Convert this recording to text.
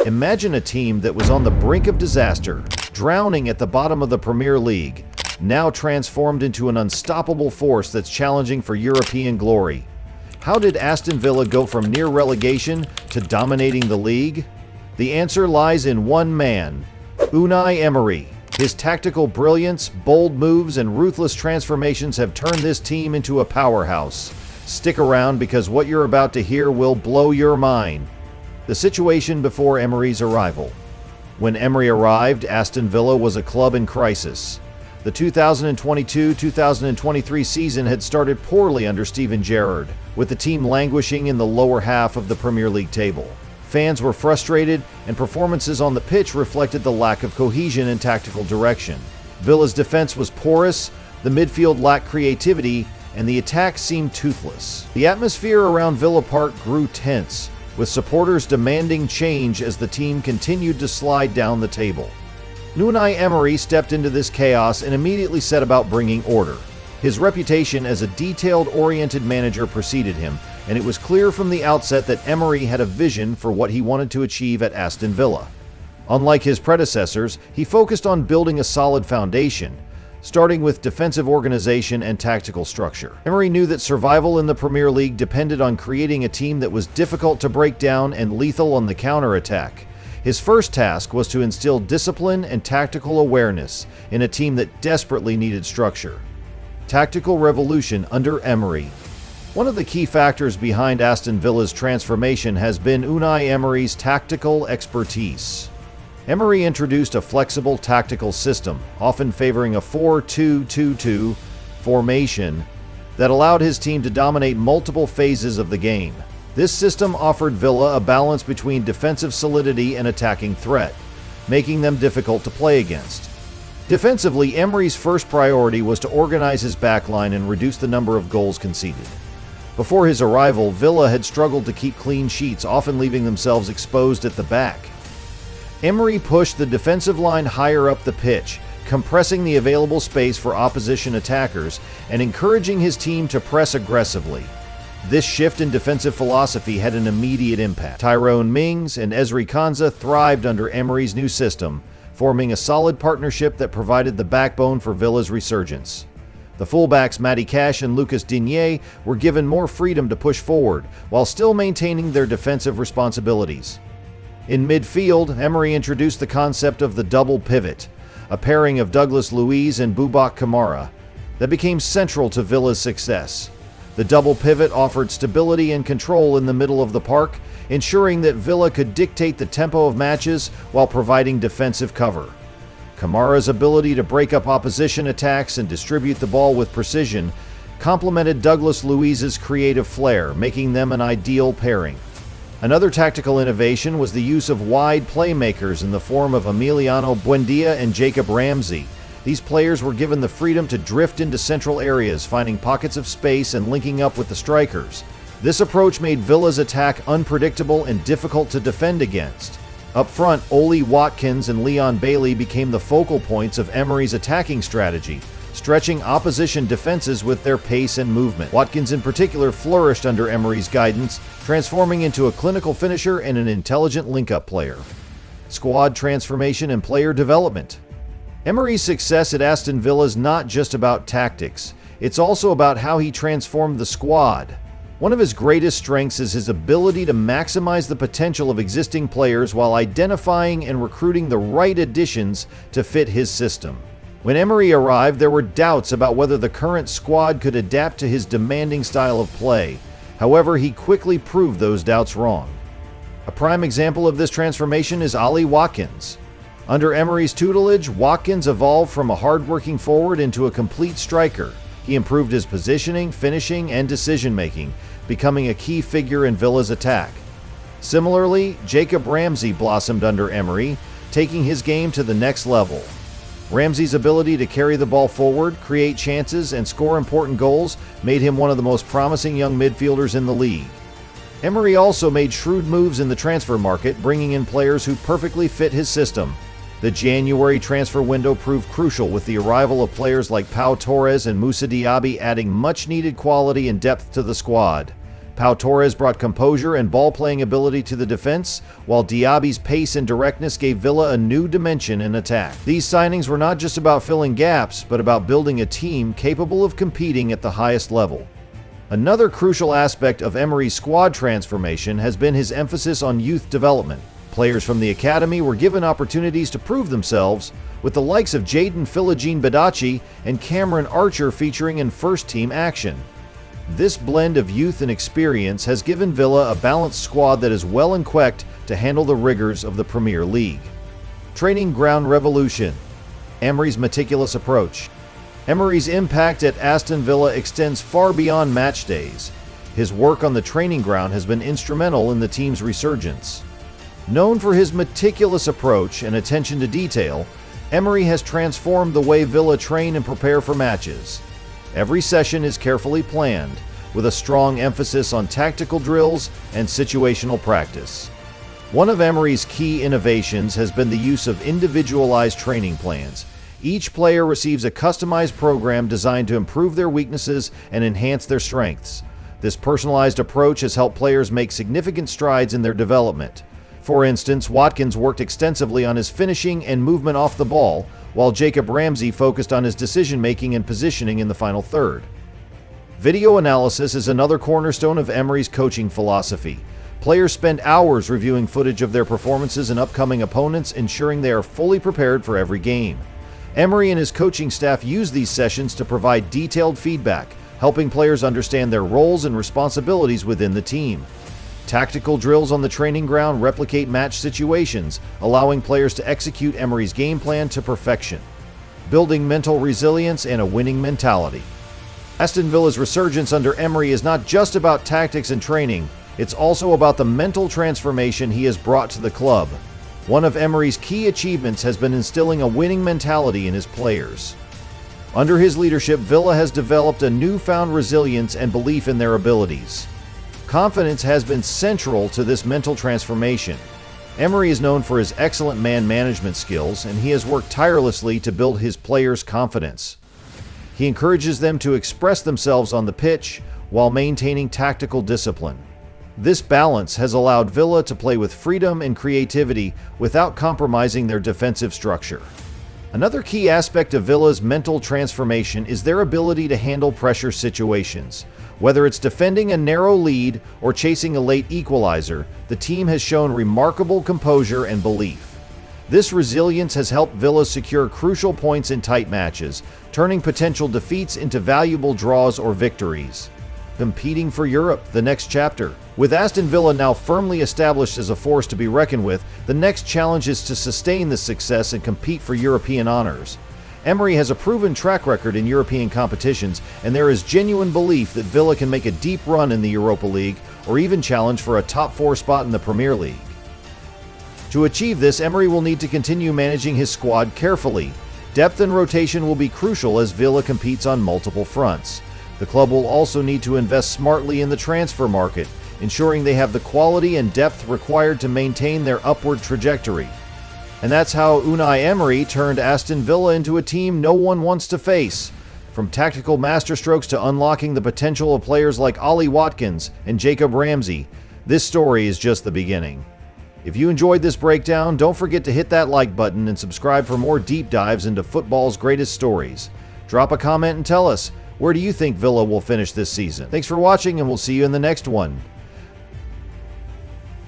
Imagine a team that was on the brink of disaster, drowning at the bottom of the Premier League, now transformed into an unstoppable force that's challenging for European glory. How did Aston Villa go from near relegation to dominating the league? The answer lies in one man, Unai Emery. His tactical brilliance, bold moves, and ruthless transformations have turned this team into a powerhouse. Stick around because what you're about to hear will blow your mind. The situation before Emery's arrival. When Emery arrived, Aston Villa was a club in crisis. The 2022-2023 season had started poorly under Steven Gerrard, with the team languishing in the lower half of the Premier League table. Fans were frustrated, and performances on the pitch reflected the lack of cohesion and tactical direction. Villa's defense was porous, the midfield lacked creativity, and the attack seemed toothless. The atmosphere around Villa Park grew tense, with supporters demanding change as the team continued to slide down the table. Unai Emery stepped into this chaos and immediately set about bringing order. His reputation as a detailed-oriented manager preceded him, and it was clear from the outset that Emery had a vision for what he wanted to achieve at Aston Villa. Unlike his predecessors, he focused on building a solid foundation, starting with defensive organization and tactical structure. Emery knew that survival in the Premier League depended on creating a team that was difficult to break down and lethal on the counter-attack. His first task was to instill discipline and tactical awareness in a team that desperately needed structure. Tactical revolution under Emery. One of the key factors behind Aston Villa's transformation has been Unai Emery's tactical expertise. Emery introduced a flexible tactical system, often favoring a 4-2-2-2 formation that allowed his team to dominate multiple phases of the game. This system offered Villa a balance between defensive solidity and attacking threat, making them difficult to play against. Defensively, Emery's first priority was to organize his backline and reduce the number of goals conceded. Before his arrival, Villa had struggled to keep clean sheets, often leaving themselves exposed at the back. Emery pushed the defensive line higher up the pitch, compressing the available space for opposition attackers and encouraging his team to press aggressively. This shift in defensive philosophy had an immediate impact. Tyrone Mings and Ezri Konsa thrived under Emery's new system, forming a solid partnership that provided the backbone for Villa's resurgence. The fullbacks Matty Cash and Lucas Digne were given more freedom to push forward, while still maintaining their defensive responsibilities. In midfield, Emery introduced the concept of the double pivot, a pairing of Douglas Luiz and Boubacar Kamara, that became central to Villa's success. The double pivot offered stability and control in the middle of the park, ensuring that Villa could dictate the tempo of matches while providing defensive cover. Kamara's ability to break up opposition attacks and distribute the ball with precision complemented Douglas Luiz's creative flair, making them an ideal pairing. Another tactical innovation was the use of wide playmakers in the form of Emiliano Buendia and Jacob Ramsey. These players were given the freedom to drift into central areas, finding pockets of space and linking up with the strikers. This approach made Villa's attack unpredictable and difficult to defend against. Up front, Ollie, Watkins, and Leon Bailey became the focal points of Emery's attacking strategy, stretching opposition defenses with their pace and movement. Watkins in particular flourished under Emery's guidance, transforming into a clinical finisher and an intelligent link-up player. Squad transformation and player development. Emery's success at Aston Villa is not just about tactics, it's also about how he transformed the squad. One of his greatest strengths is his ability to maximize the potential of existing players while identifying and recruiting the right additions to fit his system. When Emery arrived, there were doubts about whether the current squad could adapt to his demanding style of play. However, he quickly proved those doubts wrong. A prime example of this transformation is Ollie Watkins. Under Emery's tutelage, Watkins evolved from a hard-working forward into a complete striker. He improved his positioning, finishing, and decision-making, becoming a key figure in Villa's attack. Similarly, Jacob Ramsey blossomed under Emery, taking his game to the next level. Ramsey's ability to carry the ball forward, create chances, and score important goals made him one of the most promising young midfielders in the league. Emery also made shrewd moves in the transfer market, bringing in players who perfectly fit his system. The January transfer window proved crucial, with the arrival of players like Pau Torres and Moussa Diaby adding much-needed quality and depth to the squad. Pau Torres brought composure and ball-playing ability to the defense, while Diaby's pace and directness gave Villa a new dimension in attack. These signings were not just about filling gaps, but about building a team capable of competing at the highest level. Another crucial aspect of Emery's squad transformation has been his emphasis on youth development. Players from the academy were given opportunities to prove themselves, with the likes of Jadon Philogene-Badachi and Cameron Archer featuring in first-team action. This blend of youth and experience has given Villa a balanced squad that is well equipped to handle the rigors of the Premier League. Training ground revolution. Emery's meticulous approach. Emery's impact at Aston Villa extends far beyond match days. His work on the training ground has been instrumental in the team's resurgence. Known for his meticulous approach and attention to detail, Emery has transformed the way Villa train and prepare for matches. Every session is carefully planned, with a strong emphasis on tactical drills and situational practice. One of Emery's key innovations has been the use of individualized training plans. Each player receives a customized program designed to improve their weaknesses and enhance their strengths. This personalized approach has helped players make significant strides in their development. For instance, Watkins worked extensively on his finishing and movement off the ball, while Ramsey focused on his decision-making and positioning in the final third. Video analysis is another cornerstone of Emery's coaching philosophy. Players spend hours reviewing footage of their performances and upcoming opponents, ensuring they are fully prepared for every game. Emery and his coaching staff use these sessions to provide detailed feedback, helping players understand their roles and responsibilities within the team. Tactical drills on the training ground replicate match situations, allowing players to execute Emery's game plan to perfection, building mental resilience and a winning mentality. Aston Villa's resurgence under Emery is not just about tactics and training, it's also about the mental transformation he has brought to the club. One of Emery's key achievements has been instilling a winning mentality in his players. Under his leadership, Villa has developed a newfound resilience and belief in their abilities. Confidence has been central to this mental transformation. Emery is known for his excellent man management skills, and he has worked tirelessly to build his players' confidence. He encourages them to express themselves on the pitch while maintaining tactical discipline. This balance has allowed Villa to play with freedom and creativity without compromising their defensive structure. Another key aspect of Villa's mental transformation is their ability to handle pressure situations. Whether it's defending a narrow lead or chasing a late equalizer, the team has shown remarkable composure and belief. This resilience has helped Villa secure crucial points in tight matches, turning potential defeats into valuable draws or victories. Competing for Europe, the next chapter. With Aston Villa now firmly established as a force to be reckoned with, the next challenge is to sustain this success and compete for European honors. Emery has a proven track record in European competitions, and there is genuine belief that Villa can make a deep run in the Europa League or even challenge for a top 4 spot in the Premier League. To achieve this, Emery will need to continue managing his squad carefully. Depth and rotation will be crucial as Villa competes on multiple fronts. The club will also need to invest smartly in the transfer market, ensuring they have the quality and depth required to maintain their upward trajectory. And that's how Unai Emery turned Aston Villa into a team no one wants to face. From tactical masterstrokes to unlocking the potential of players like Ollie Watkins and Ramsey, this story is just the beginning. If you enjoyed this breakdown, don't forget to hit that like button and subscribe for more deep dives into football's greatest stories. Drop a comment and tell us, where do you think Villa will finish this season? Thanks for watching, and we'll see you in the next one.